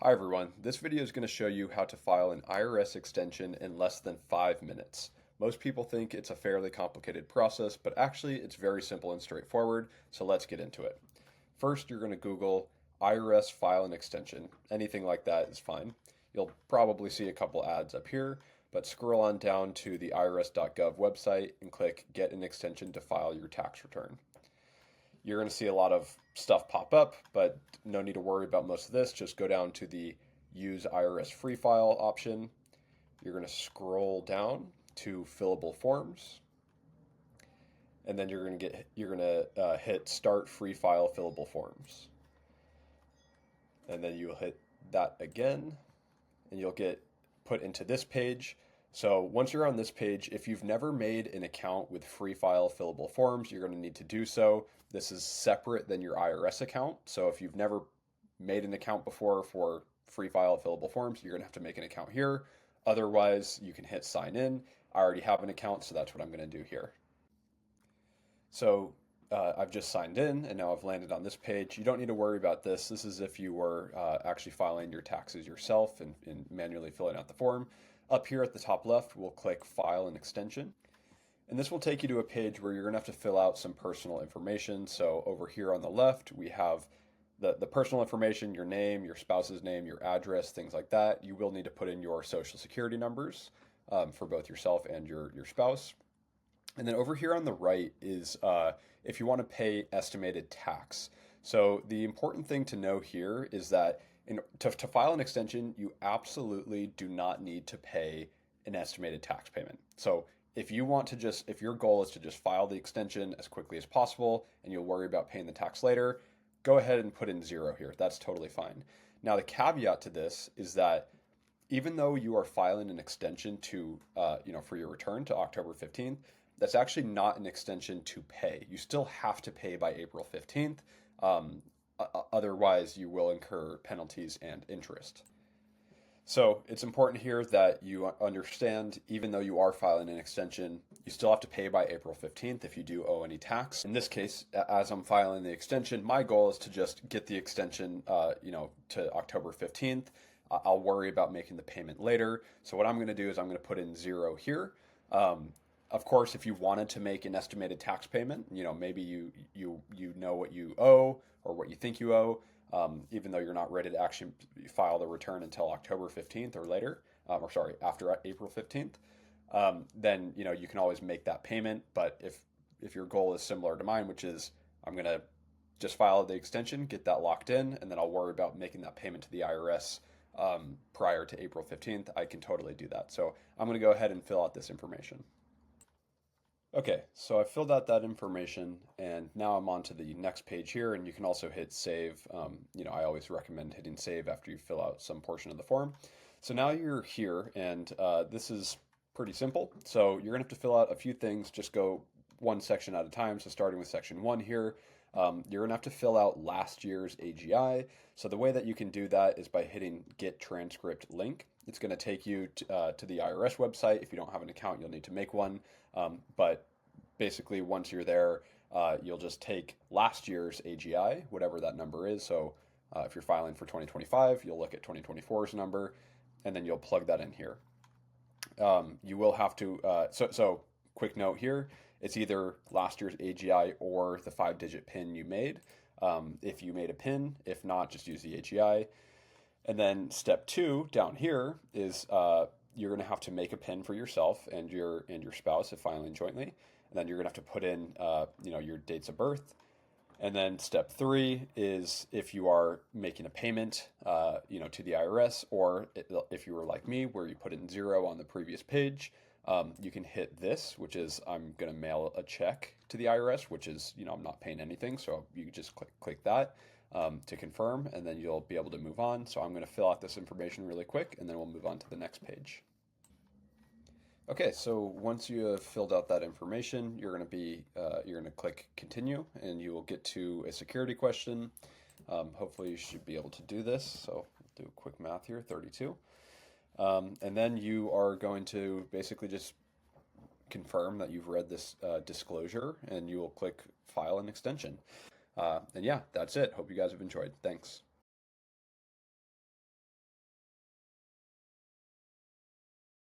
Hi everyone, this video is going to show you how to file an IRS extension in less than 5 minutes. Most people think it's a fairly complicated process, but actually it's very simple and straightforward, so let's get into it. First, you're going to Google IRS file an extension. Anything like that is fine. You'll probably see a couple ads up here, but scroll on down to the irs.gov website and click Get an extension to file your tax return. You're going to see a lot of stuff pop up, but no need to worry about most of this. Just go down to the Use IRS Free File option. You're going to scroll down to Fillable Forms, and then you're going to hit Start Free File Fillable Forms, and then you'll hit that again, and you'll get put into this page. So once you're on this page, if you've never made an account with Free File Fillable Forms, you're going to need to do so. This is separate than your IRS account. So if you've never made an account before for Free File Fillable Forms, you're going to have to make an account here. Otherwise, you can hit sign in. I already have an account, so that's what I'm going to do here. So I've just signed in and now I've landed on this page. You don't need to worry about this. This is if you were actually filing your taxes yourself and manually filling out the form. Up here at the top left, we'll click File an Extension. And this will take you to a page where you're going to have to fill out some personal information. So over here on the left, we have the personal information, your name, your spouse's name, your address, things like that. You will need to put in your social security numbers for both yourself and your spouse. And then over here on the right is if you want to pay estimated tax. So the important thing to know here is that to file an extension, you absolutely do not need to pay an estimated tax payment. So if your goal is to just file the extension as quickly as possible and you'll worry about paying the tax later, go ahead and put in 0 here. That's totally fine. Now the caveat to this is that even though you are filing an extension to, for your return to October 15th, that's actually not an extension to pay. You still have to pay by April 15th. Otherwise, you will incur penalties and interest. So it's important here that you understand, even though you are filing an extension, you still have to pay by April 15th if you do owe any tax. In this case, as I'm filing the extension, my goal is to just get the extension, to October 15th. I'll worry about making the payment later. So what I'm going to do is I'm going to put in 0 here. Of course, if you wanted to make an estimated tax payment, maybe you know what you owe or what you think you owe, even though you're not ready to actually file the return until October 15th or later, after April 15th, then you can always make that payment. But if your goal is similar to mine, which is I'm gonna just file the extension, get that locked in, and then I'll worry about making that payment to the IRS prior to April 15th, I can totally do that. So I'm gonna go ahead and fill out this information. Okay, so I filled out that information and now I'm on to the next page here, and you can also hit save. I always recommend hitting save after you fill out some portion of the form. So now you're here and this is pretty simple. So you're gonna have to fill out a few things, just go one section at a time. So starting with section 1 here, you're gonna have to fill out last year's AGI. So the way that you can do that is by hitting Get Transcript link. It's going to take you to the IRS website. If you don't have an account, you'll need to make one. But basically, once you're there, you'll just take last year's AGI, whatever that number is. So if you're filing for 2025, you'll look at 2024's number, and then you'll plug that in here. You will have to, so quick note here, it's either last year's AGI or the 5-digit PIN you made. If you made a PIN, if not, just use the AGI. And then step 2 down here is you're going to have to make a PIN for yourself and your spouse if filing jointly. And then you're going to have to put in your dates of birth. And then step 3 is if you are making a payment to the IRS, or if you were like me where you put in 0 on the previous page, you can hit this, which is I'm going to mail a check to the IRS, which is I'm not paying anything, so you just click that. To confirm, and then you'll be able to move on. So I'm going to fill out this information really quick, and then we'll move on to the next page. Okay, so once you have filled out that information, you're going to click continue, and you will get to a security question. Hopefully you should be able to do this. So do a quick math here, 32. And then you are going to basically just confirm that you've read this disclosure, and you will click file an extension. And yeah, that's it. Hope you guys have enjoyed. Thanks.